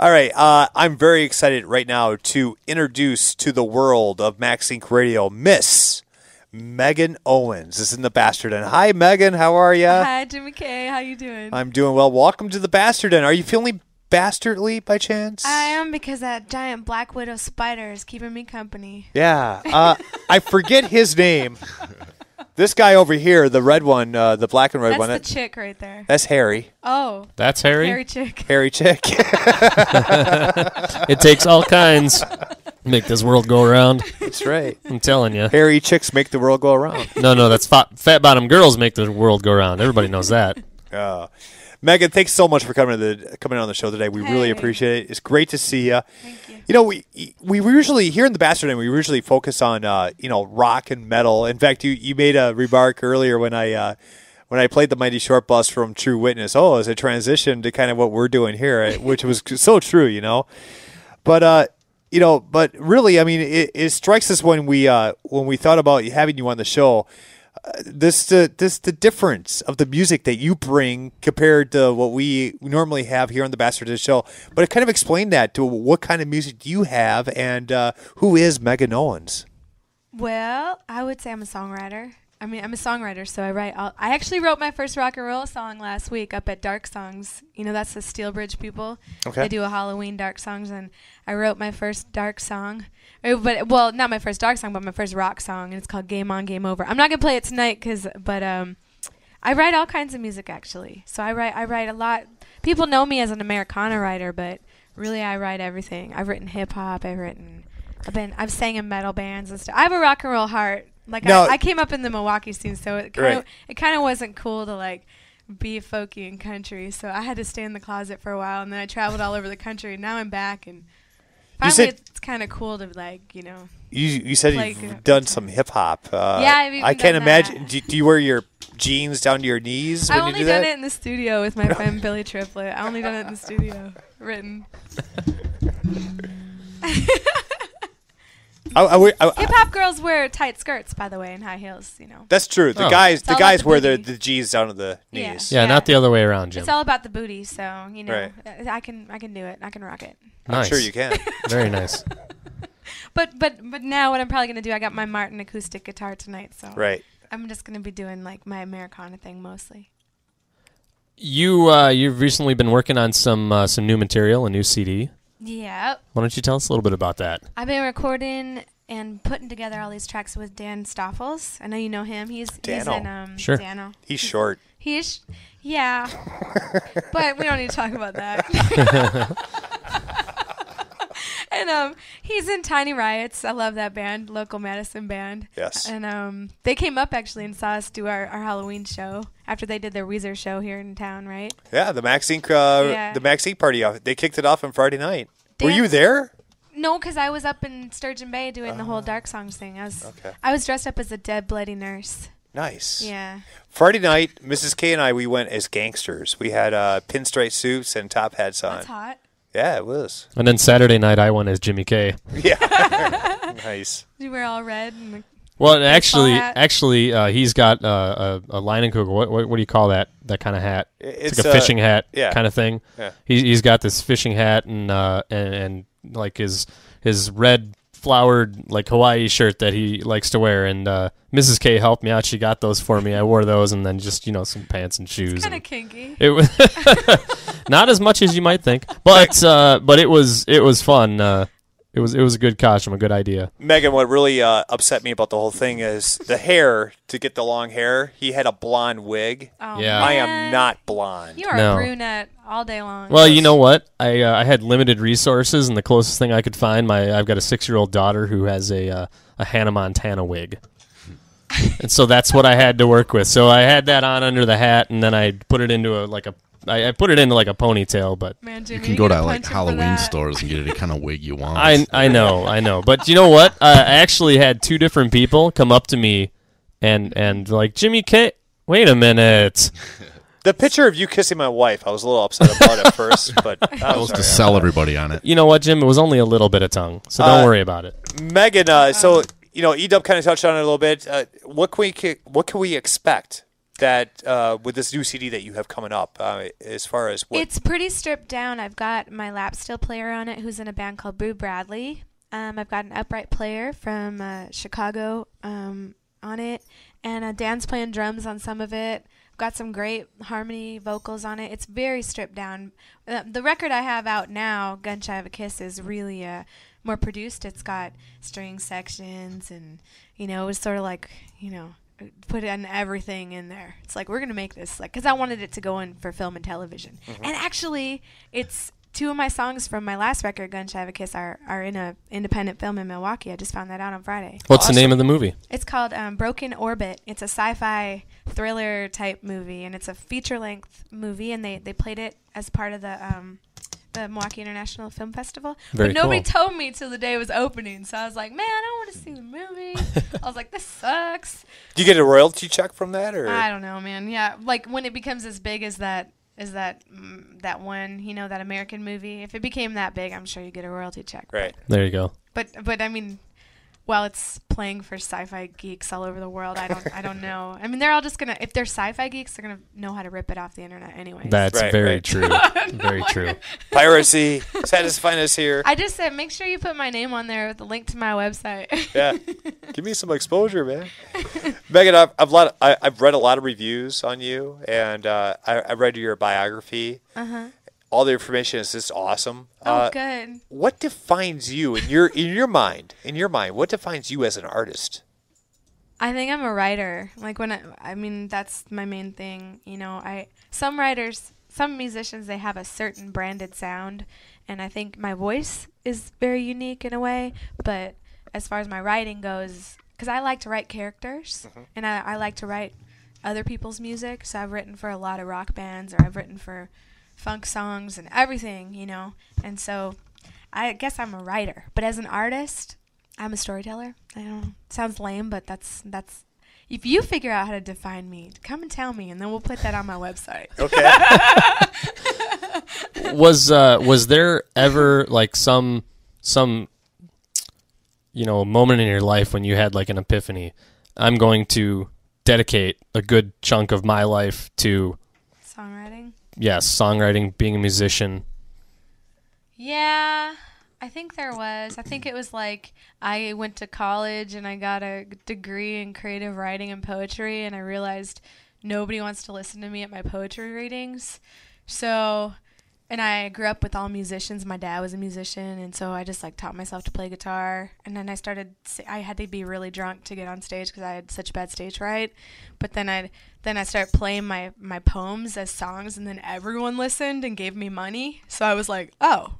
All right, I'm very excited right now to introduce to the world of Max Inc. Radio, Miss Meaghan Owens is in the Bastardin. Hi, Meaghan. How are you? Hi, Jimmy K. How you doing? I'm doing well. Welcome to the Bastardin. Are you feeling bastardly by chance? I am, because that giant black widow spider is keeping me company. Yeah. I forget his name. This guy over here, the red one, the black and red one. That's the chick right there. That's Harry. Oh. That's Harry? Harry chick. Harry chick. It takes all kinds to make this world go around. That's right. I'm telling you. Hairy chicks make the world go around. No, that's fat bottom girls make the world go around. Everybody knows that. Meaghan, thanks so much for coming on the show today. We really appreciate it. It's great to see you. Thank you. You know, we usually here in the Bastardin, we usually focus on rock and metal. In fact, you made a remark earlier when I played the Mighty Short Bus from True Witness. Oh, as a transition to kind of what we're doing here, which was so true, you know. But but really, I mean, it strikes us when we thought about having you on the show. The difference of the music that you bring compared to what we normally have here on the Bastardin show. But it kind of explained that to what kind of music you have and who is Meaghan Owens. Well, I would say I'm a songwriter. I mean, I'm a songwriter, so I write. I actually wrote my first rock and roll song last week up at Dark Songs. You know, that's the Steel Bridge people. Okay. They do a Halloween Dark Songs, and I wrote my first dark song. Well, not my first dark song, but my first rock song, and it's called Game On, Game Over. I'm not gonna play it tonight, but I write all kinds of music actually. So I write a lot. People know me as an Americana writer, but really I write everything. I've written hip hop. I've sang in metal bands and stuff. I have a rock and roll heart. Like I came up in the Milwaukee scene, so it kind of wasn't cool to like be folky and country. So I had to stay in the closet for a while, and then I traveled all over the country. And now I'm back, and finally it's kind of cool to like You said you've done some hip hop. Yeah, I can't imagine. Do you wear your jeans down to your knees when you do that? I only done it in the studio with my friend Billy Triplett. I only done it in the studio, written. Hip hop girls wear tight skirts, by the way, and high heels. You know. That's true. The guys wear the jeans down to the knees. Yeah, not the other way around, Jim. It's all about the booty, so I can do it. I can rock it. Nice. I'm sure you can. Very nice. But now what I'm probably gonna do, I got my Martin acoustic guitar tonight, so I'm just gonna be doing like my Americana thing mostly. You've recently been working on some new material, a new CD. Yeah. Why don't you tell us a little bit about that? I've been recording and putting together all these tracks with Dan Stoffels. I know you know him. He's in sure. Dano. He's short. Yeah. But we don't need to talk about that. And he's in Tiny Riots. I love that band, local Madison band. Yes. And they came up actually and saw us do our Halloween show after they did their Weezer show here in town, right? Yeah, the Max Inc. The Max Inc. party. They kicked it off on Friday night. Were you there? No, because I was up in Sturgeon Bay doing the whole Dark Songs thing. I was dressed up as a dead bloody nurse. Nice. Yeah. Friday night, Mrs. K and I, we went as gangsters. We had pinstripe suits and top hats on. That's hot. Yeah, it was. And then Saturday night, I went as Jimmy K. Yeah. Nice. You wear all red. Well, actually, he's got a Leinenkugel. What do you call that kind of hat? It's like a fishing hat kind of thing. Yeah. He's got this fishing hat and like his red flowered like Hawaii shirt that he likes to wear. And Mrs. K helped me out. She got those for me. I wore those, and then just some pants and shoes. It's kind of kinky. It was not as much as you might think, but it was fun. It was a good costume, a good idea. Meaghan, what really upset me about the whole thing is the hair. To get the long hair, he had a blonde wig. Oh, yeah. I am not blonde. You are a brunette all day long. Well, you know what? I had limited resources, and the closest thing I could find, I've got a 6-year-old daughter who has a Hannah Montana wig. And so that's what I had to work with. So I had that on under the hat, and then I put it into I put it into like a ponytail, but man, Jimmy, you can go to like Halloween stores and get any kind of wig you want. I know. But you know what? I actually had 2 different people come up to me and like, Jimmy K, wait a minute. The picture of you kissing my wife, I was a little upset about at first, but I was to sell everybody on it. You know what, Jim? It was only a little bit of tongue, so don't worry about it. Meaghan, so E-Dub kind of touched on it a little bit. What can we expect that with this new CD that you have coming up, as far as what? It's pretty stripped down. I've got my lap steel player on it, who's in a band called Boo Bradley. I've got an upright player from Chicago on it, and Dan's playing drums on some of it. I've got some great harmony vocals on it. It's very stripped down. The record I have out now, Gun Shy of a Kiss, is really more produced. It's got string sections, and it was sort of like put in everything in there. It's like, we're gonna make this, like, because I wanted it to go in for film and television. Mm-hmm. And actually, it's two of my songs from my last record, Gun Shy of a Kiss, are in a independent film in Milwaukee. I just found that out on Friday. What's the name of the movie? It's called Broken Orbit. It's a sci-fi thriller type movie, and it's a feature-length movie, and they played it as part of the Milwaukee International Film Festival. But nobody told me till the day it was opening, so I was like, man, I don't want to see the movie. I was like, this sucks. Do you get a royalty check from that, or? I don't know, man. Yeah, like when it becomes as big as that one, that American movie. If it became that big, I'm sure you get a royalty check. Right. There you go. But I mean, while it's playing for sci-fi geeks all over the world, I don't know. I mean, they're all just gonna, if they're sci-fi geeks, they're gonna know how to rip it off the internet anyway. That's very true. Very true. Piracy, satisfying us here. I just said, make sure you put my name on there with a link to my website. Yeah, give me some exposure, man. Meaghan, I've read a lot of reviews on you, and I read your biography. All the information is just awesome. Oh, good. What defines you in your mind? What defines you as an artist? I think I'm a writer. Like that's my main thing. Some writers, some musicians, they have a certain branded sound, and I think my voice is very unique in a way. But as far as my writing goes, because I like to write characters, and I like to write other people's music. So I've written for a lot of rock bands, or I've written for funk songs and everything, and so I guess I'm a writer, but as an artist, I'm a storyteller. I don't know, sounds lame, but that's if you figure out how to define me, come and tell me, and then we'll put that on my website. Okay. Was there ever like some moment in your life when you had like an epiphany? I'm going to dedicate a good chunk of my life to songwriting. Yes, songwriting, being a musician. Yeah, I think there was. I think it was like I went to college and I got a degree in creative writing and poetry, and I realized nobody wants to listen to me at my poetry readings. So, and I grew up with all musicians. My dad was a musician, and so I just taught myself to play guitar. And then I had to be really drunk to get on stage because I had such bad stage fright. But then I started playing my poems as songs, and then everyone listened and gave me money. So I was like, oh,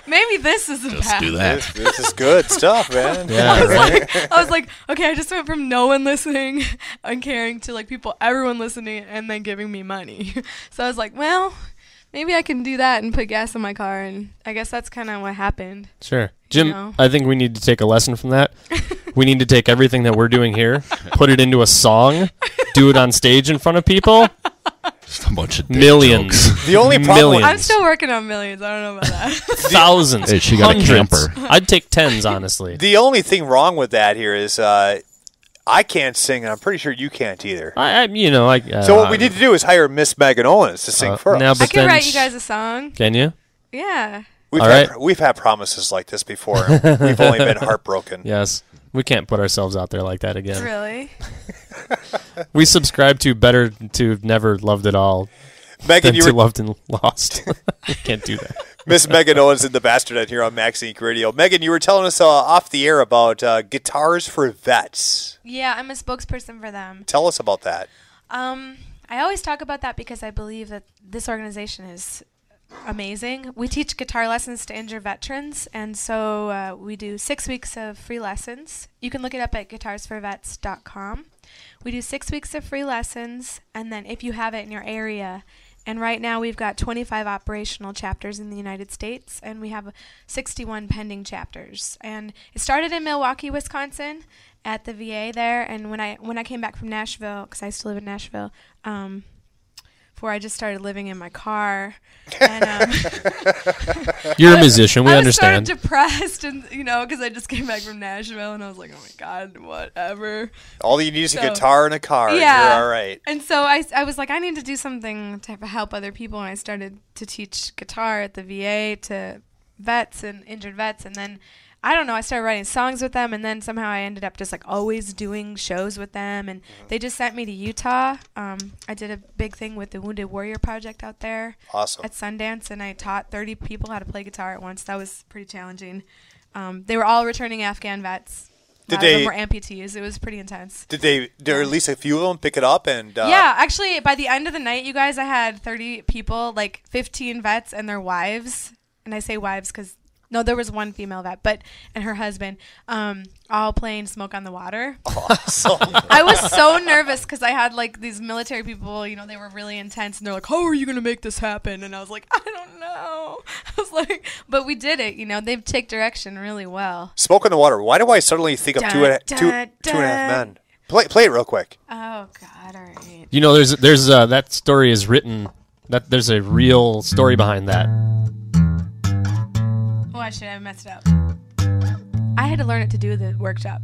maybe this is a path. Do that. This is good stuff, man. Yeah, I was like, okay, I just went from no one listening and caring to everyone listening and then giving me money. So I was like, well, maybe I can do that and put gas in my car, and I guess that's kind of what happened. Sure. Jim, I think we need to take a lesson from that. We need to take everything that we're doing here, put it into a song, do it on stage in front of people. Just a bunch of millions. Jokes. The only problem I'm still working on millions. I don't know about that. Thousands. Hey, she got hundreds. a camper. I'd take tens, honestly. The only thing wrong with that here is I can't sing, and I'm pretty sure you can't either. So what we need to do is hire Miss Meaghan Owens to sing for us. I can write you guys a song. Can you? Yeah. We've had promises like this before. And we've only been heartbroken. Yes. We can't put ourselves out there like that again. Really? We subscribe to better to never loved it all Meaghan, than to loved and lost. We can't do that. Miss Meaghan Owens in the Bastardette here on Max Inc. Radio. Meaghan, you were telling us off the air about Guitars for Vets. Yeah, I'm a spokesperson for them. Tell us about that. I always talk about that because I believe that this organization is amazing. We teach guitar lessons to injured veterans, and so we do 6 weeks of free lessons. You can look it up at guitarsforvets.com. We do 6 weeks of free lessons, and then if you have it in your area, and right now we've got 25 operational chapters in the United States, and we have 61 pending chapters. And it started in Milwaukee, Wisconsin, at the VA there. And when I came back from Nashville, because I used to live in Nashville, before I just started living in my car, and You're a musician. We I understand. I was so depressed, and because I just came back from Nashville, and I was like, oh my God, whatever. All you need is a guitar and a car. Yeah. You're all right. And so I was like, I need to do something to help other people, and I started to teach guitar at the VA to vets and injured vets, and then I don't know, I started writing songs with them, and then somehow I ended up just like always doing shows with them, and they just sent me to Utah. I did a big thing with the Wounded Warrior Project out there. Awesome. At Sundance, and I taught 30 people how to play guitar at once. That was pretty challenging. They were all returning Afghan vets. A lot of them were amputees. It was pretty intense. Did at least a few of them pick it up? And yeah, actually, by the end of the night, you guys, I had 30 people, like 15 vets and their wives. And I say wives because no, there was one female vet, and her husband, all playing "Smoke on the Water." Awesome. I was so nervous because I had like these military people, they were really intense, and they're like, "How are you gonna make this happen?" And I was like, "I don't know." I was like, but we did it. They take direction really well. "Smoke on the Water." Why do I suddenly think of two and a half men? Play it real quick. Oh God! All right. There's that story is written. That there's a real story behind that. Oh, shit, I messed it up. I had to learn it to do the workshop.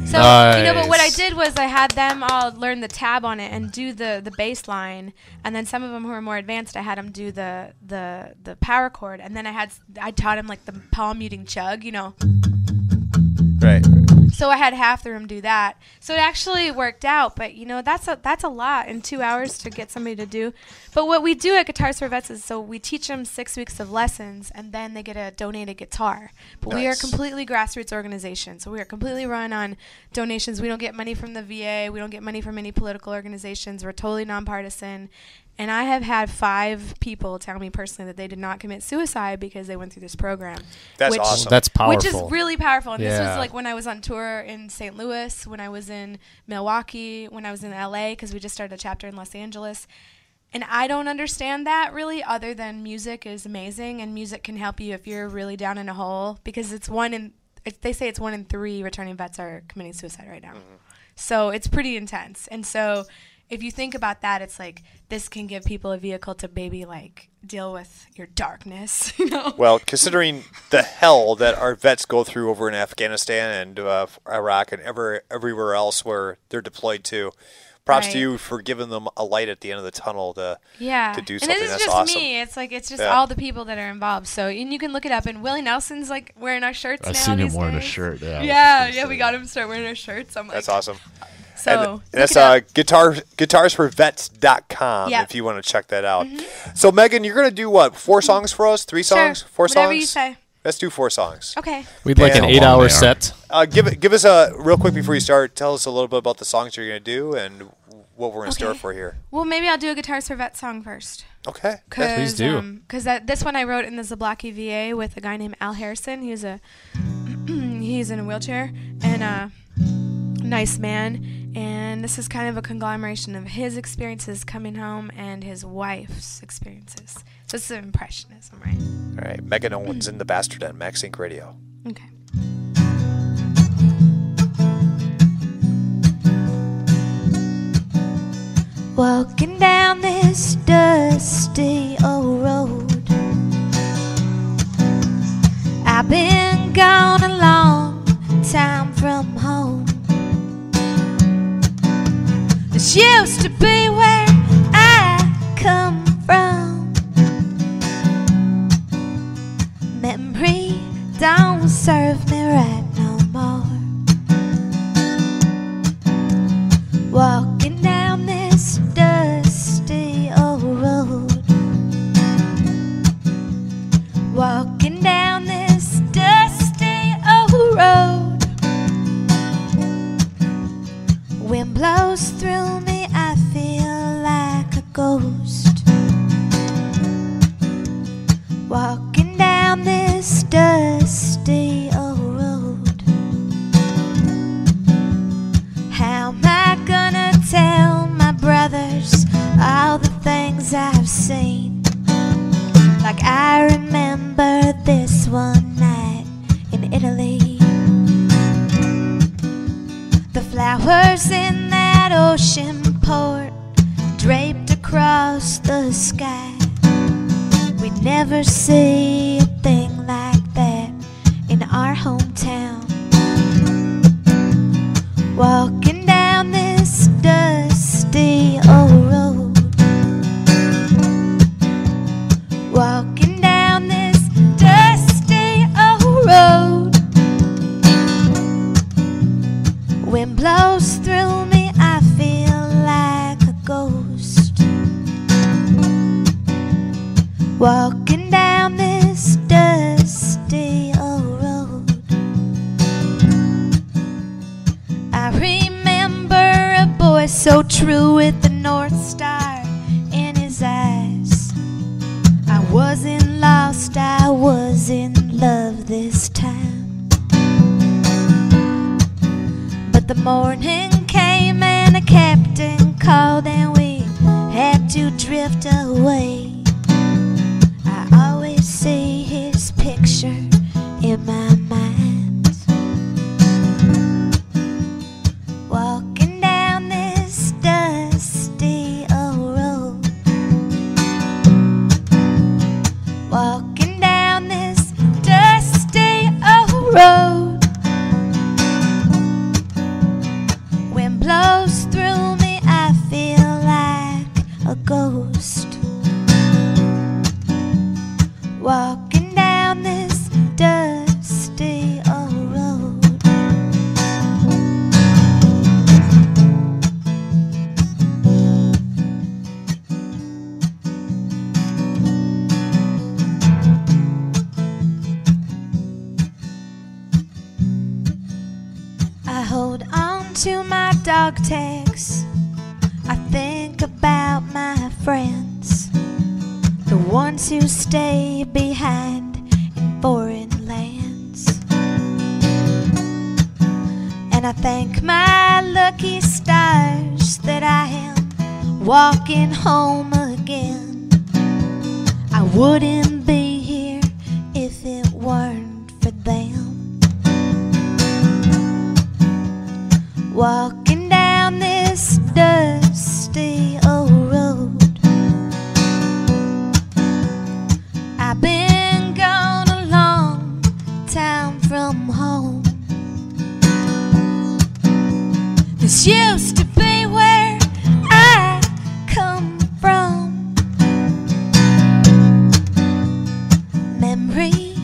So, nice. But what I did was I had them all learn the tab on it and do the bass line, and then some of them who were more advanced, I had them do the power chord, and then I taught them like the palm muting chug, Right. So I had half the room do that. So it actually worked out, but that's a lot in 2 hours to get somebody to do. But what we do at Guitars for Vets is so we teach them 6 weeks of lessons, and then they get a donated guitar. But we are completely grassroots organization, so we are completely run on donations. We don't get money from the VA. We don't get money from any political organizations. We're totally nonpartisan. And I have had 5 people tell me personally that they did not commit suicide because they went through this program. That's awesome. That's powerful. Which is really powerful. And this was like when I was on tour in St. Louis, when I was in Milwaukee, when I was in LA, because we just started a chapter in Los Angeles. And I don't understand that really, other than music is amazing, and music can help you if you're really down in a hole, because they say it's 1 in 3 returning vets are committing suicide right now. Mm-hmm. So it's pretty intense. And so if you think about that, it's like this can give people a vehicle to maybe like deal with your darkness, Well, considering the hell that our vets go through over in Afghanistan and Iraq and everywhere else where they're deployed to, props to you for giving them a light at the end of the tunnel to do something. And this is just me. It's just all the people that are involved. So, and you can look it up. And Willie Nelson's like wearing our shirts now. I've seen him wearing a shirt. Yeah, we got him to start wearing our shirts. I'm like, that's awesome. So and that's guitarsforvets.com if you want to check that out. Mm-hmm. So Meaghan, you're going to do what? 4 songs for us? 3 songs? 4 songs? Whatever you say. Let's do 4 songs. Okay. We'd like an 8-hour set. Give us a real quick before you start. Tell us a little bit about the songs you're going to do and what we're in store for here. Well, maybe I'll do a Guitars for Vets song first. Okay. Please do. Because this one I wrote in the Zablocki VA with a guy named Al Harrison. He's in a wheelchair and a nice man. And this is kind of a conglomeration of his experiences coming home and his wife's experiences. So it's an impressionism, right? All right. Meaghan Owens in the Bastard on Max Inc. Radio. Okay. Walking down this dusty old road, I've been gone a long time from home. This used to be where I come from. Memory don't serve me right no more. Walking down this dusty old road, walking down this dusty old road. Wind blows through me, I feel like a ghost. Walking down this dusty old road. How am I gonna tell my brothers all the things I've seen? Like I remember this one night in Italy. The flowers in that ocean port across the sky. We'd never see a thing like that in our hometown. Walking down this dusty old road, walking down this dusty old road. Wind blows through me, I feel like a ghost. Walking down this dusty old road. I remember a boy so true with the North Star in his eyes. I wasn't lost, I was in love this time. But the morning came and the captain called and we had to drift away. I always see his picture in my mind, walking down this dusty old road, walking down this dusty old road. Wind blows through me, I feel like a ghost. Walking down this dusty old road. I hold on to my dog tags. I think about my friends, the ones who stay behind in foreign lands. And I thank my lucky stars that I am walking home again. I wouldn't be here if it weren't for them. Walking down this dusty old road. I've been gone a long time from home. This used to be where I come from. Memory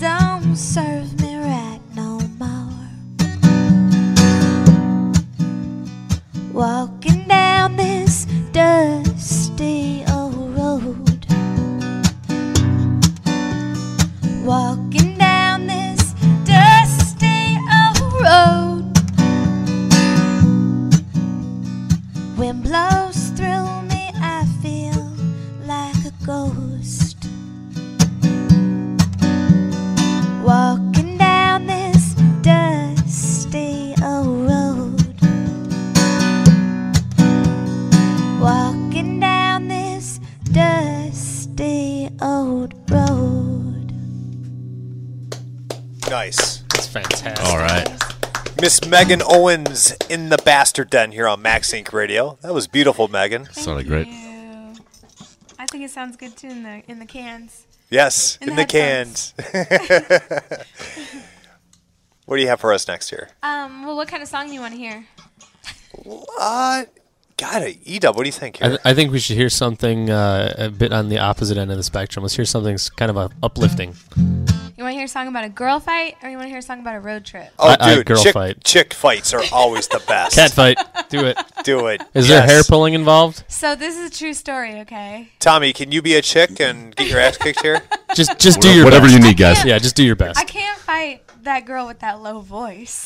don't serve me right no more. Walking down this dusty old road. Walking down this dusty old road. Wind blows through me, I feel like a ghost. Walking down this dusty old road. Walking down this dusty old road. Nice. That's fantastic. All right. Miss Meaghan Owens in the Bastard Den here on Max Inc. Radio. That was beautiful, Meaghan. Sounded great. I think it sounds good too in the cans. Yes, in the cans. What do you have for us next year? Well, what kind of song do you want to hear? God, E-Dub, what do you think here? I think we should hear something a bit on the opposite end of the spectrum. Let's hear something kind of uplifting. You want to hear a song about a girl fight, or you want to hear a song about a road trip? Oh, dude, girl fight. Chick fights are always the best. Cat fight. Do it. Do it. Is there hair pulling involved? So this is a true story, okay? Tommy, can you be a chick and get your ass kicked here? Just do your whatever best. you need, guys. Yeah, just do your best. I can't fight that girl with that low voice.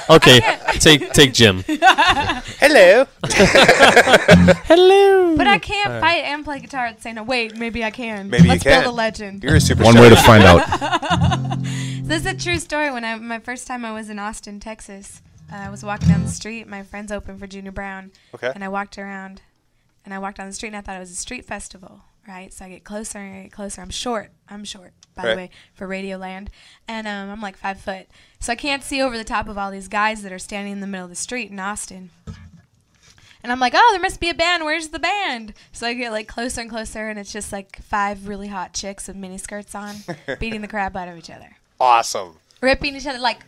Okay, take Jim. Hello. Hello. But I can't fight and play guitar at the same time. Wait, maybe I can. Maybe Let's you can. build a legend. You're a superstar. One way to find out. This is a true story. When my first time I was in Austin, Texas, I was walking down the street. My friends opened for Junior Brown. Okay. And I walked around, and I walked down the street, and I thought it was a street festival, right? So I get closer and I get closer. I'm short, by the way, for Radioland. And I'm like 5 foot. So I can't see over the top of all these guys that are standing in the middle of the street in Austin. And I'm like, oh, there must be a band. Where's the band? So I get like closer and closer, and it's just like 5 really hot chicks with mini skirts on, beating the crap out of each other. Awesome. Ripping each other like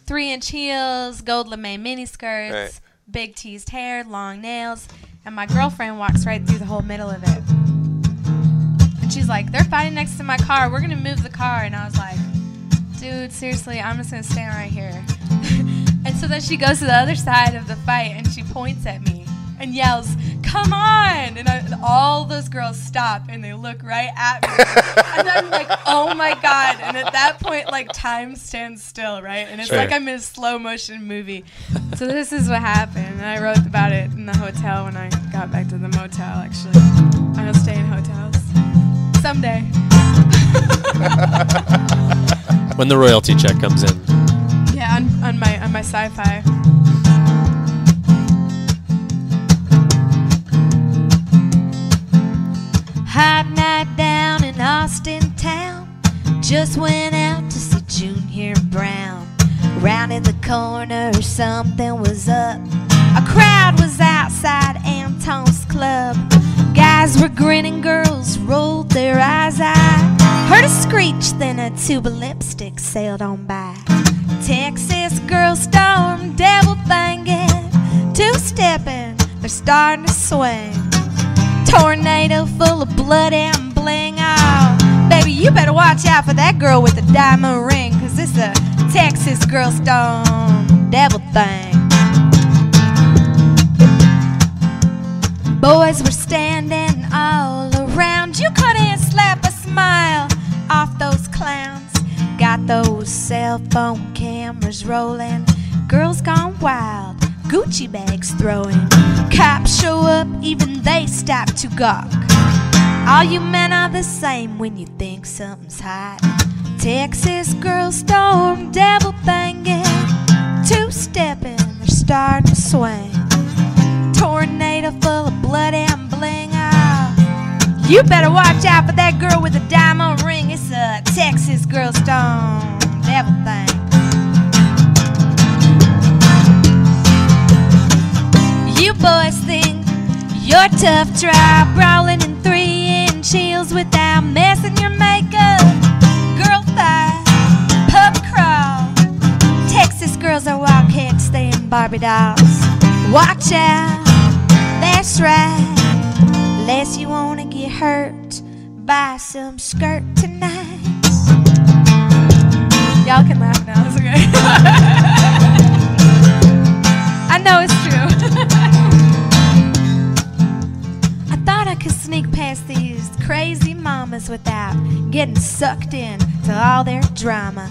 3-inch heels, gold lame mini skirts, Right. big teased hair, long nails. And my girlfriend walks right through the whole middle of it. And she's like, they're fighting next to my car. We're going to move the car. And I was like, dude, seriously, I'm just going to stand right here. And so then she goes to the other side of the fight and she points at me and yells, come on! And all those girls stop and they look right at me. And I'm like, oh my God. And at that point, like, time stands still, right? And it's like I'm in a slow motion movie. So this is what happened. And I wrote about it in the hotel when I got back to the motel, actually. I don't stay in hotels. Someday. When the royalty check comes in. Yeah, on my sci-fi. Hot night down in Austin town. Just went out to see Junior Brown. Rounded the corner, something was up. A crowd was outside Anton's club. Guys were grinning, girls rolled their eyes. I heard a screech, then a tube of lipstick sailed on by. Texas girls storm, devil thingin', two-stepping, they're starting to swing. Tornado full of blood and bling. Oh, baby, you better watch out for that girl with the diamond ring, 'cause it's a Texas girl storm, devil thing. Boys were standing all around. You couldn't slap a smile off those clowns. Got those cell phone cameras rolling. Girls gone wild, Gucci bags throwing. Cops show up, even they stop to gawk. All you men are the same when you think something's hot. Texas girl storm, devil thingin', two-stepping, they're starting to swing. Tornado full of blood and bling. Oh, you better watch out for that girl with a diamond ring. It's a Texas girl storm, devil thing. You boys think you're tough, try brawling in 3-inch heels without messing your makeup. Girl thigh, pub crawl. Texas girls are walkheads, they ain't Barbie dolls. Watch out, that's right, lest you wanna get hurt by some skirt tonight. Y'all can laugh now, it's okay. I know it's true. I thought I could sneak past these crazy mamas without getting sucked in to all their drama.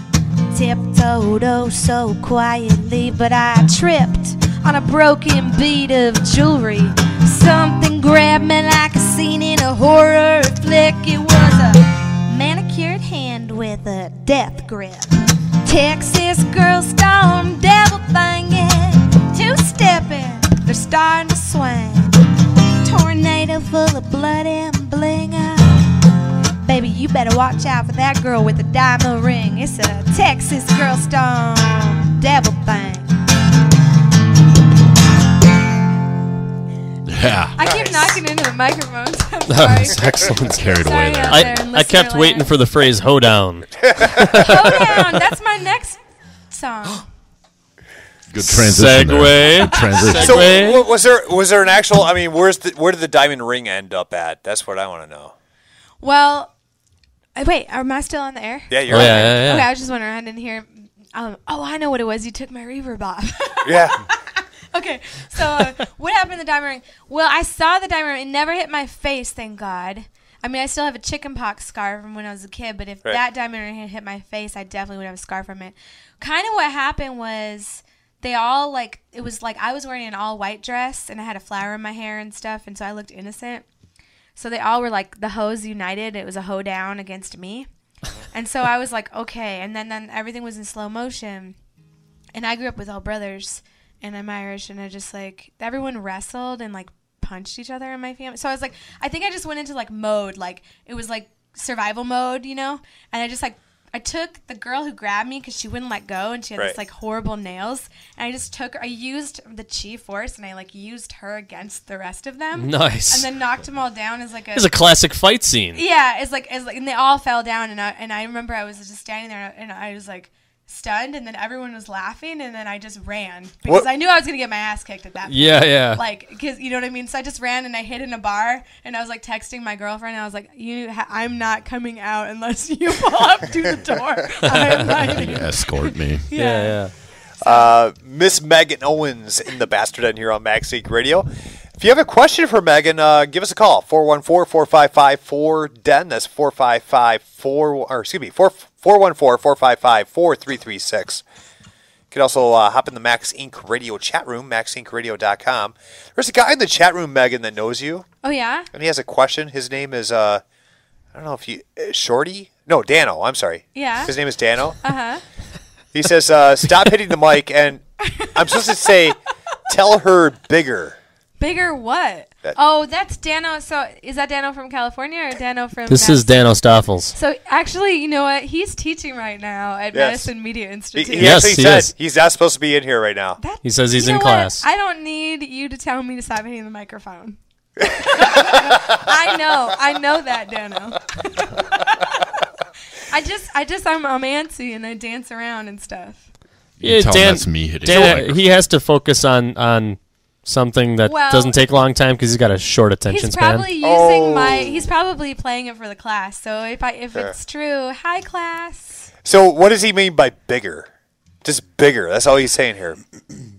Tiptoed oh so quietly, but I tripped on a broken bead of jewelry. Something grabbed me like a scene in a horror flick. It was a manicured hand with a death grip. Texas girl storm, devil thingin', two-stepping, they're starting to swing. Tornado full of blood and bling. Baby, you better watch out for that girl with the diamond ring. It's a Texas girl storm, devil thing. Yeah. I keep knocking into the microphones. I'm That sorry. was excellent. Carried away there. I kept waiting for the phrase hoedown. Hoedown, that's my next song. Good transition. Segue. Transition. So was there an actual? I mean, where did the diamond ring end up at? That's what I want to know. Well, wait, am I still on the air? Yeah, you're. Yeah. Okay, I was just wondering. I didn't hear. Oh, I know what it was. You took my reverb off. Yeah. Okay, so what happened to the diamond ring? Well, I saw the diamond ring. It never hit my face, thank God. I mean, I still have a chickenpox scar from when I was a kid, but if that diamond ring had hit my face, I definitely would have a scar from it. Kind of what happened was they all, like, it was like I was wearing an all-white dress, and I had a flower in my hair and stuff, and so I looked innocent. So they all were like, the hoes united. It was a hoe down against me. And so I was like, okay. And then everything was in slow motion. And I grew up with all brothers. And I'm Irish, and I just, like, everyone wrestled and, like, punched each other in my family. So I was like, I think I just went into, like, mode. Like, it was, like, survival mode, you know? And I just, like, I took the girl who grabbed me because she wouldn't let go, and she had this like horrible nails. And I used the chi force, and I like used her against the rest of them. Nice. And then knocked them all down as like It's a classic fight scene. Yeah, it's like, and they all fell down, and I remember I was just standing there, and I was like stunned, and then everyone was laughing, and then I just ran because I knew I was gonna get my ass kicked at that point. Yeah. Like, because you know what I mean. So I just ran and I hid in a bar, and I was like texting my girlfriend, and I was like, I'm not coming out unless you pull up to the door. I'm hiding. You escort me. Yeah. Miss Meaghan Owens in the Bastard Den here on MaxInc Radio. If you have a question for Meaghan, give us a call, 414-455-4DEN. That's 414-455-4336. You can also hop in the Max Inc. Radio chat room, maxincradio.com. There's a guy in the chat room, Meaghan, that knows you. Oh, yeah? And he has a question. His name is, I don't know if you, Shorty? No, Dano. I'm sorry. Yeah. His name is Dano. Uh-huh. He says, stop hitting the mic, and I'm supposed to say, tell her bigger. Bigger what? That's Dano. So is that Dano from California or Dano from... This is Dano Stoffels. So actually, you know what? He's teaching right now at Madison Media Institute. He actually said he's not supposed to be in here right now. He says he's in class. I don't need you to tell me to stop hitting the microphone. I know that, Dano. I'm antsy and I dance around and stuff. Yeah, that's me hitting the microphone. He has to focus on something that doesn't take a long time because he's got a short attention span. He's probably playing it for the class. So if it's true, hi class. So what does he mean by bigger? Just bigger. That's all he's saying here.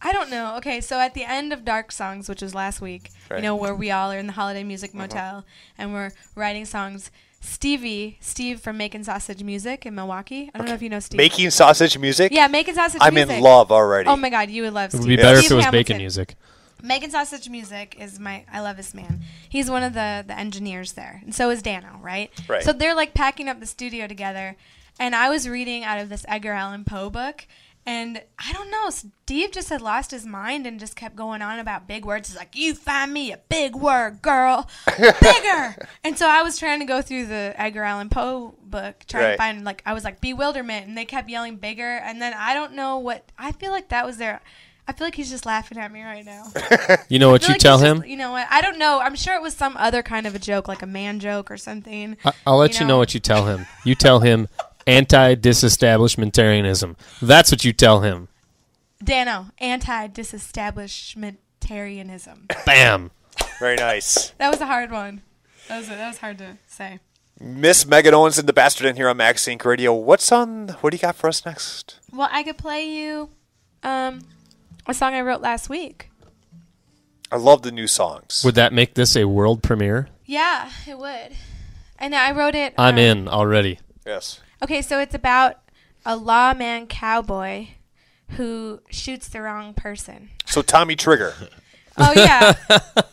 I don't know. Okay, so at the end of Dark Songs, which was last week, where we all are in the Holiday Music Motel and we're writing songs. Steve from Making Sausage Music in Milwaukee. I don't know if you know Steve. Making Sausage Music? Yeah, Making Sausage Music. I'm in love already. Oh my God, you would love Steve. It would be better if it was bacon music. Making Sausage Music is I love this man. He's one of the engineers there. And so is Dano, right? So they're like packing up the studio together. And I was reading out of this Edgar Allan Poe book. And I don't know, Steve just had lost his mind and just kept going on about big words. He's like, you find me a big word, girl. Bigger. And so I was trying to go through the Edgar Allan Poe book, trying to find, I was like, bewilderment. And they kept yelling bigger. And then I don't know I feel like that was their... I feel like he's just laughing at me right now. You know what you tell him? You know what? I don't know. I'm sure it was some other kind of a joke, like a man joke or something. I'll let you know what you tell him. You tell him anti-disestablishmentarianism. That's what you tell him. Dano, anti-disestablishmentarianism. Bam. Very nice. That was a hard one. That was hard to say. Miss Meaghan Owens in the Bastard in here on Max Inc. Radio. What do you got for us next? Well, I could play you a song I wrote last week. I love the new songs. Would that make this a world premiere? Yeah, it would. And I wrote it... I'm in already. Yes. Okay, so it's about a lawman cowboy who shoots the wrong person. So Tommy Trigger. Oh, yeah.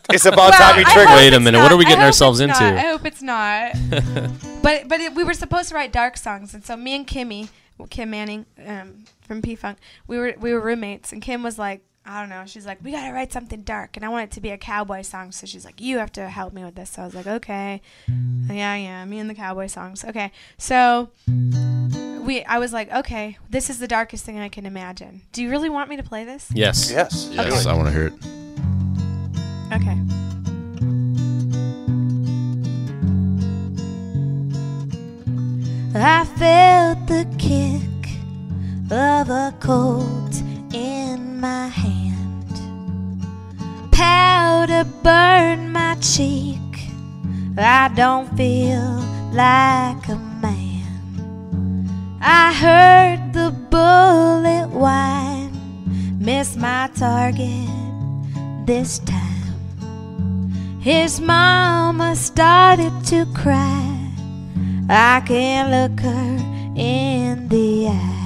It's about Tommy Trigger. Wait a minute. What are we getting ourselves into? I hope it's not. But we were supposed to write dark songs, and so me and Kim Manning from P-Funk, we were roommates, and Kim was like, I don't know, she's like, we got to write something dark, and I want it to be a cowboy song, so she's like, you have to help me with this. So I was like, okay. Yeah, me and the cowboy songs. Okay, so I was like, okay, this is the darkest thing I can imagine. Do you really want me to play this? Yes. Yes. Yes, I want to hear it. Okay. I felt the kick of a colt in my hand. Powder burned my cheek. I don't feel like a man. I heard the bullet whine. Missed my target this time. His mama started to cry. I can't look her in the eye.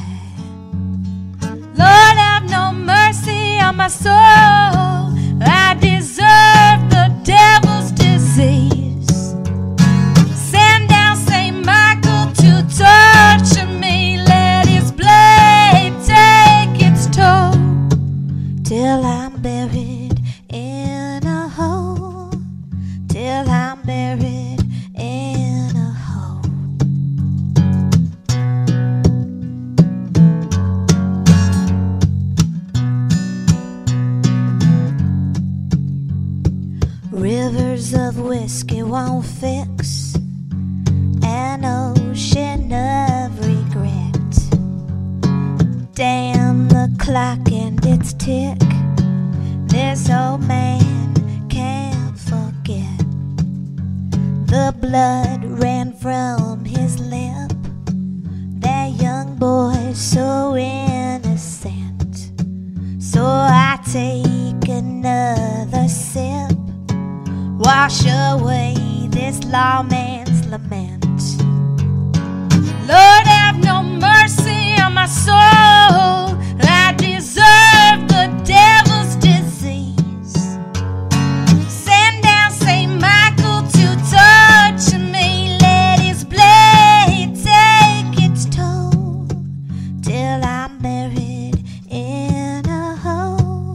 Lord, have no mercy on my soul. I deserve the devil's disease. Send down St. Michael to torture me. Let his blade take its toll till I'm buried in a hole. Till I'm buried in a hole. Rivers of whiskey won't fix an ocean of regret. Damn the clock and its tick. This old man can't forget. The blood ran from his lip. That young boy so innocent. So I take another sip. Wash away this lawman's lament. Lord, have no mercy on my soul. I deserve the devil's disease. Send down St. Michael to touch me. Let his blade take its toll till I'm buried in a hole.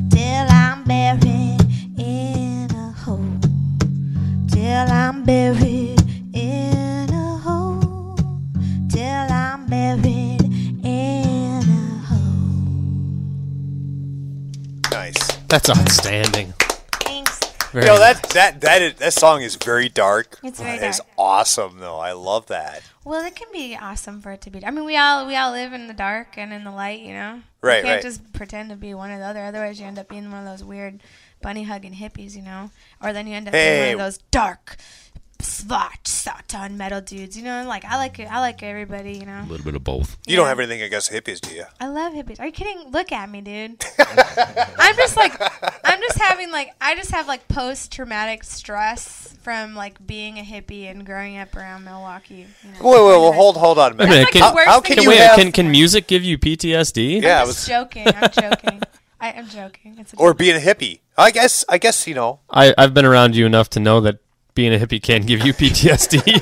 Till I'm buried in a hole. Till I'm buried in a hole. Till I'm buried in a hole. Nice. That's outstanding. Thanks. Very You know, nice. that song is very dark. It's very It's dark. awesome, though. I love that. Well, it can be awesome for it to be. I mean, we all live in the dark and in the light, you know. Right, You can't right. just pretend to be one or the other. Otherwise, you end up being one of those weird bunny hugging hippies, you know. Or then you end up being one of those dark, Satan metal dudes, you know. Like I like everybody, you know. A little bit of both. You don't have anything against hippies, do you? I love hippies. Are you kidding? Look at me, dude. I just have like post-traumatic stress from like being a hippie and growing up around Milwaukee. You know, Wait, hold on a minute. Wait a minute, That's like the worst How thing can you you have- have... Can music give you PTSD? Yeah, I'm just joking. I'm joking. I am joking. It's a or joke. being a hippie. I guess, you know. I've been around you enough to know that being a hippie can give you PTSD.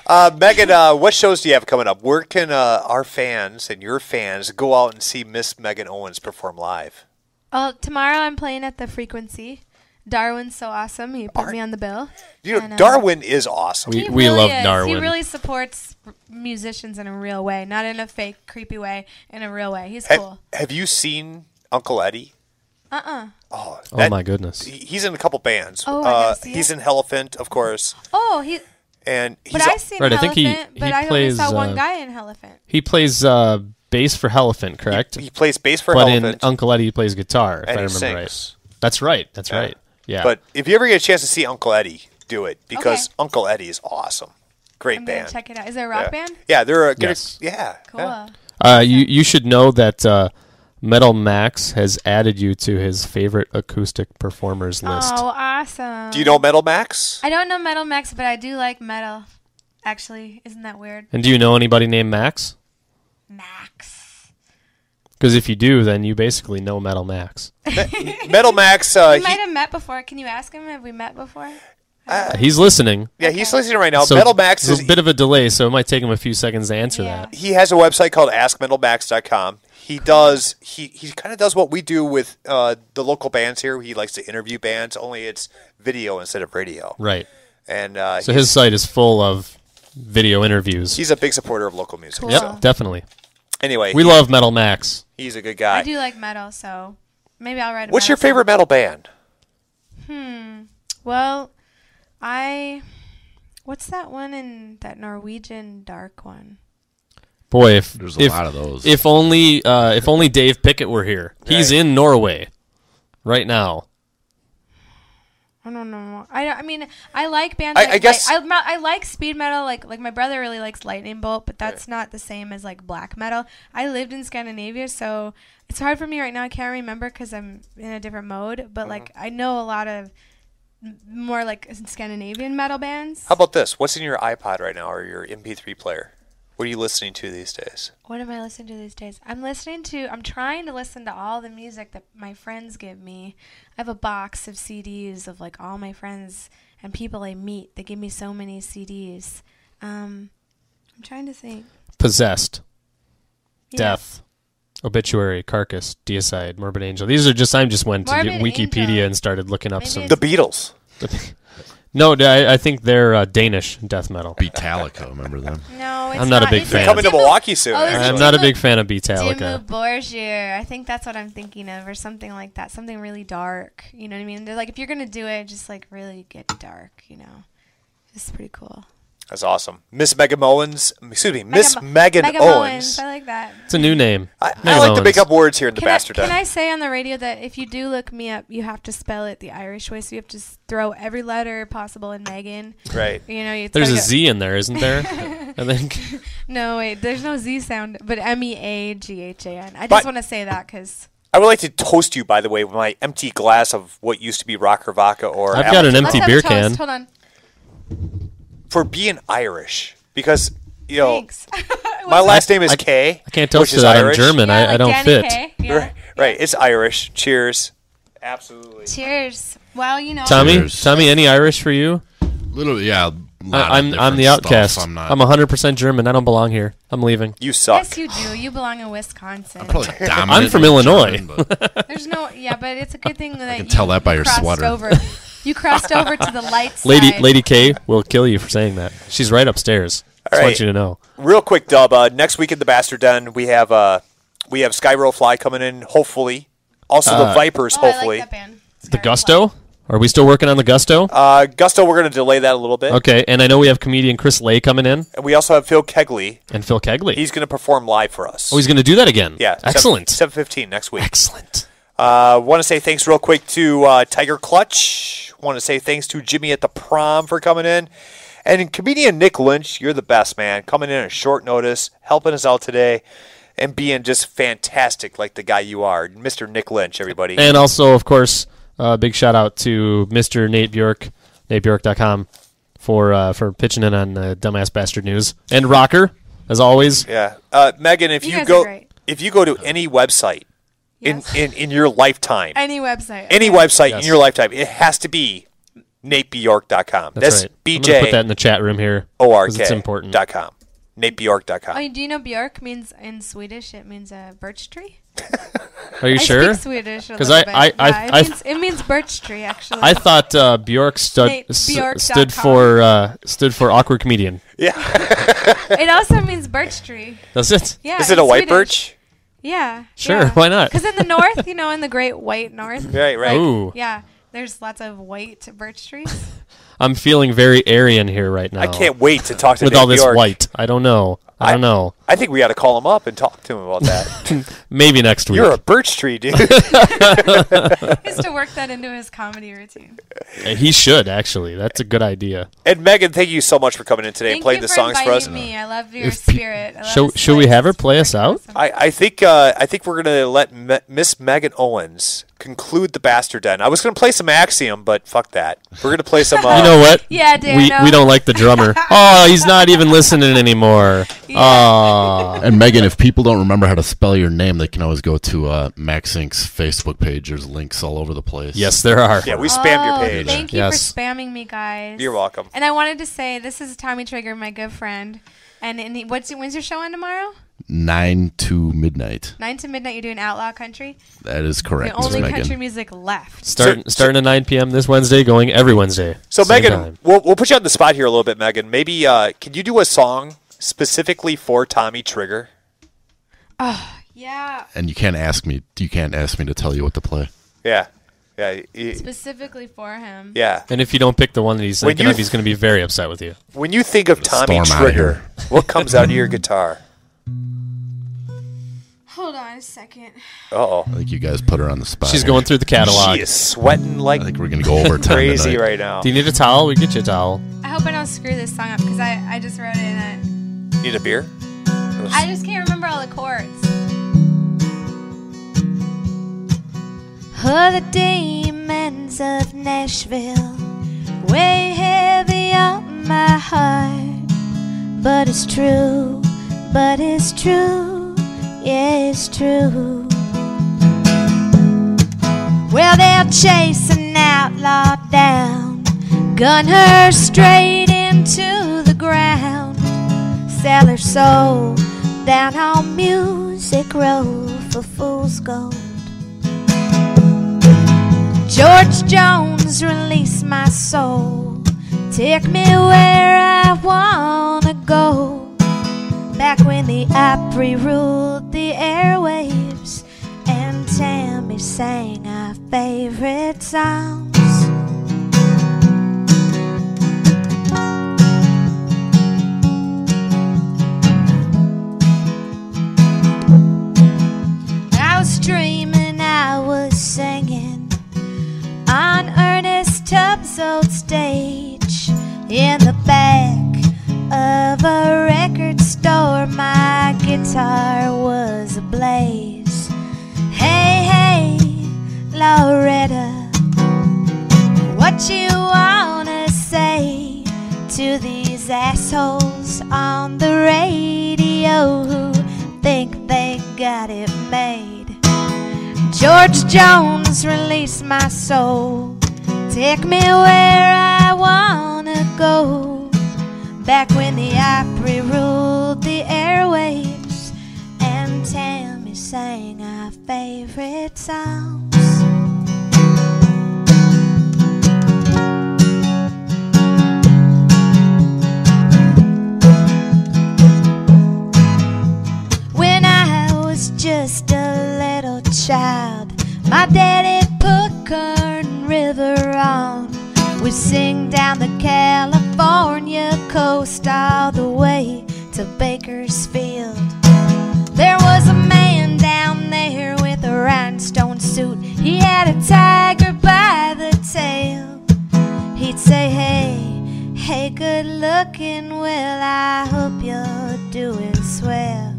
Meaghan, what shows do you have coming up? Where can our fans and your fans go out and see Miss Meaghan Owens perform live? Tomorrow I'm playing at the Frequency. Darwin's so awesome. He put me on the bill. You know, And, Darwin is awesome. We He love is. Darwin. He really supports musicians in a real way, not in a fake, creepy way, in a real way. He's cool. Have you seen Uncle Eddie? Uh-uh. Oh, Oh my goodness. He's in a couple bands. Oh, I gotta see he's it. in Elephant, of course, Oh, he. and he's But I've seen Right, I think he- Elephant, but he I only plays, saw one guy in Elephant. He plays bass for Elephant, correct? he plays bass for but Elephant, in Uncle Eddie, he plays guitar, if and I he remember right. sings. That's right. That's Yeah. right. Yeah. But if you ever get a chance to see Uncle Eddie, do it because Okay. Uncle Eddie is awesome. Great I'm band. gonna check it out. Is it a rock yeah. band? Yeah, they're Yes. Cool. yeah. you should know that Metal Max has added you to his favorite acoustic performers list. Oh, awesome. Do you know Metal Max? I don't know Metal Max, but I do like metal. Actually, isn't that weird? And do you know anybody named Max? Max. Because if you do, then you basically know Metal Max. Metal Max. We might have met before. Can you ask him? Have we met before? He's listening. Yeah, he's listening right now. So Metal Max there's is a bit of a delay, so it might take him a few seconds to answer Yeah. that. he has a website called AskMetalMax.com. He does he kind of does what we do with the local bands here. He likes to interview bands, only it's video instead of radio. Right. And So his site is full of video interviews. he's a big supporter of local music. Cool. Yep, So, definitely. anyway, We love Metal Max. he's a good I guy. do like metal, so maybe I'll write a What's metal your favorite metal band? song. Well, what's that one in that Norwegian dark one? Boy, if There's a lot of those. If only Dave Pickett were here. He's Right. in Norway right now. I don't know. I mean, I like bands. I guess- I like speed metal. Like my brother really likes Lightning Bolt, but that's not the same as like black metal. I lived in Scandinavia, so it's hard for me right now. I can't remember because I'm in a different mode. But like I know a lot of more like Scandinavian metal bands. How about this? What's in your iPod right now or your MP3 player? What are you listening to these days? What am I listening to these days? I'm trying to listen to all the music that my friends give me. I have a box of CDs of like all my friends and people I meet. They give me so many CDs. I'm trying to think. Possessed, Yeah. Death, Obituary, Carcass, Deicide, Morbid Angel. These are just I just went to Morbid Wikipedia Angel. and started looking up Maybe some. The Beatles. No, I think they're Danish death metal. Beatallica, remember them? No, it's I'm not a big fan. Coming to Milwaukee soon. I'm not a big fan of Beatallica. Dimmu Borgir. I think that's what I'm thinking of, or something like that. Something really dark. You know what I mean? They're like, if you're gonna do it, just like really get dark. You know, it's pretty cool. That's awesome. Miss Meaghan Owens. Excuse me, Miss Meaghan Owens. I like that. It's a new name. I like to make up words here in the Bastard Den. Can I say on the radio that if you do look me up, you have to spell it the Irish way, so you have to throw every letter possible in Megan. Right. You know, there's a Z in there, isn't there? I think. No, wait. There's no Z sound, but Meaghan. I just want to say that because. I would like to toast you, by the way, with my empty glass of what used to be Rocker Vodka or. I've got an empty beer can. Hold on. For being Irish, because Thanks. my last name is K. I can't toast to that. I'm German. Yeah, I don't fit. K. Yeah. Right. It's Irish. Cheers. Absolutely. Cheers. Well, you know. Tommy, any Irish for you? Little, yeah. I'm the outcast. I'm 100% German. I don't belong here. I'm leaving. You suck. Yes, you do. You belong in Wisconsin. I'm from Illinois. There's no, but it's a good thing that I can tell that by your sweater. Over. You crossed over to the light side. Lady K will kill you for saying that. She's right upstairs. I want you to know. Real quick, Dub. Next week in the Bastard Den, we have Skyro Fly coming in. Hopefully, also the Vipers. Hopefully, I like that band. The Gusto. Are we still working on the Gusto? Gusto, we're going to delay that a little bit. Okay, and I know we have comedian Chris Lay coming in. And we also have Phil Kegley. He's going to perform live for us. Oh, he's going to do that again? Yeah. Excellent. 7:15 next week. Excellent. Want to say thanks real quick to Tiger Clutch. Want to say thanks to Jimmy at the Prom for coming in. And comedian Nick Lynch, you're the best, man. Coming in at short notice, helping us out today, and being just fantastic like the guy you are. Mr. Nick Lynch, everybody. And also, of course, big shout out to Mr. Nate Bjork, NateBjork.com, for pitching in on Dumbass Bastard News. And Rocker, as always. Yeah. Megan, if you go to any website, yes. in your lifetime. Any website. Any website in your lifetime. It has to be NateBjork.com. That's right. BJ. I'm going to put that in the chat room here. ORK. It's important. .com. NateBjork.com. Oh, do you know Bjork means in Swedish? It means a birch tree. Are you sure? I speak Swedish a little bit. It means birch tree. Actually, I thought Bjork stood for awkward comedian. Yeah. It also means birch tree. Does it? Yeah. Is it a white birch? Yeah. Sure. Yeah. Why not? Because in the north, in the great white north. Right. Ooh. Yeah. There's lots of white birch trees. I'm feeling very Aryan here right now. I can't wait to talk to with Nate all this Bjork. white. I don't know. I don't know. I think we ought to call him up and talk to him about that. Maybe next week. You're a birch tree, dude. He has to work that into his comedy routine. He should, actually. That's a good idea. And Megan, thank you so much for coming in today and playing the songs for us. Me. I love your spirit. Should we have her play us out? Awesome. I think we're going to let Miss Meaghan Owens conclude the Bastard Den. I was going to play some Axiom, but fuck that. We're going to play some... you know what? Yeah, Dan. We don't like the drummer. Oh, he's not even listening anymore. Yeah. Oh. And Megan, if people don't remember how to spell your name, they can always go to Max Inc.'s Facebook page. There's links all over the place. Yes, there are. Yeah, we spammed your page. Thank you for spamming me, guys. You're welcome. And I wanted to say, this is Tommy Trigger, my good friend. And when's your show on tomorrow? 9 to midnight. 9 to midnight, you're doing Outlaw Country? That is correct, the only Megan. country music left. Starting at 9 p.m. this Wednesday, going every Wednesday. So, Megan, we'll put you on the spot here a little bit, Megan. Maybe can you do a song specifically for Tommy Trigger? Oh, yeah. And you can't ask me to tell you what to play. Yeah. Specifically for him. Yeah. And if you don't pick the one that he's thinking of, he's going to be very upset with you. When you think of Tommy Trigger, what comes out of your guitar? Hold on a second. Uh-oh. I think you guys put her on the spot. She's going through the catalog. She is sweating like I think we're going to go over crazy tonight. right now. Do you need a towel? We can get you a towel. I hope I don't screw this song up because I just wrote it in Need a beer? I just can't remember all the chords. Oh, the demons of Nashville weigh heavy on my heart. But it's true, yeah, it's true. Well, they'll chase an outlaw down, gun her straight into the ground, sell her soul down on Music Row for fool's gold. George Jones, release my soul, Take me where I wanna go, back when the Opry ruled the airwaves and Tammy sang our favorite songs. I was dreaming, I was singing on Ernest Tubbs' old stage in the back of a record store. My guitar was ablaze. Hey, hey, Loretta, what you wanna say to these assholes on the radio who think they got it made? George Jones, release my soul. Take me where I wanna go, back when the Opry ruled the airwaves and Tammy sang our favorite songs. When I was just a little child, my daddy put Kern River on. We'd sing down the California coast all the way to Bakersfield. There was a man down there with a rhinestone suit. He had a tiger by the tail. He'd say, hey, hey, good looking, well, I hope you're doing swell.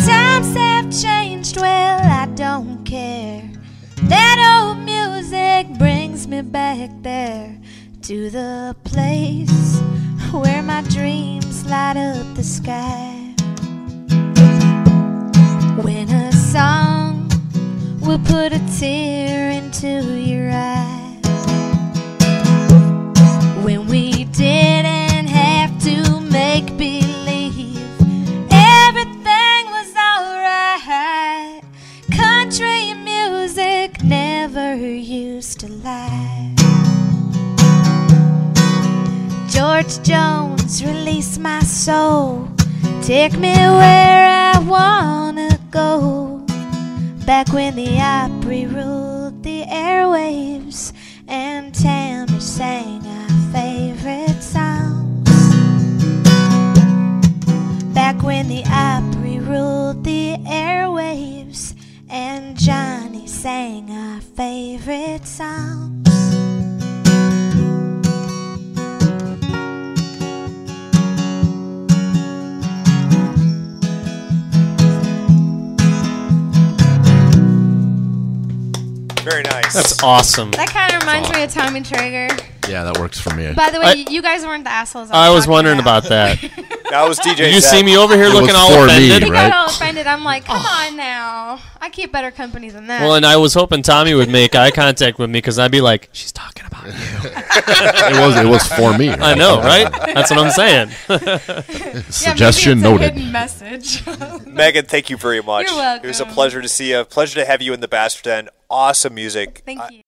Times have changed, well, I don't care. That old music brings me back there to the place where my dreams light up the sky. When a song will put a tear into your eyes. When we didn't have to make believe everything was alright. Country music never used to lie. George Jones, release my soul. Take me where I wanna go, back when the Opry ruled the airwaves and Tammy sang our favorite songs. Back when the Opry ruled the airwaves and Johnny sang our favorite songs. Very nice. That's awesome. That kind of reminds me of Tommy Traeger. Yeah, that works for me. By the way, you guys weren't the assholes I was wondering about that. That was DJ. Did you Zach. see me over here It looking was all for offended? me, He right? got all offended. I'm like, come on now. I keep better company than that. Well, and I was hoping Tommy would make eye contact with me because I'd be like, she's talking about you. It was for me. Right? I know, right? That's what I'm saying. Suggestion maybe it's a noted. hidden message. Meaghan, thank you very much. You're welcome. It was a pleasure to see you. Pleasure to have you in the Bastard Den. Awesome music. Thank you.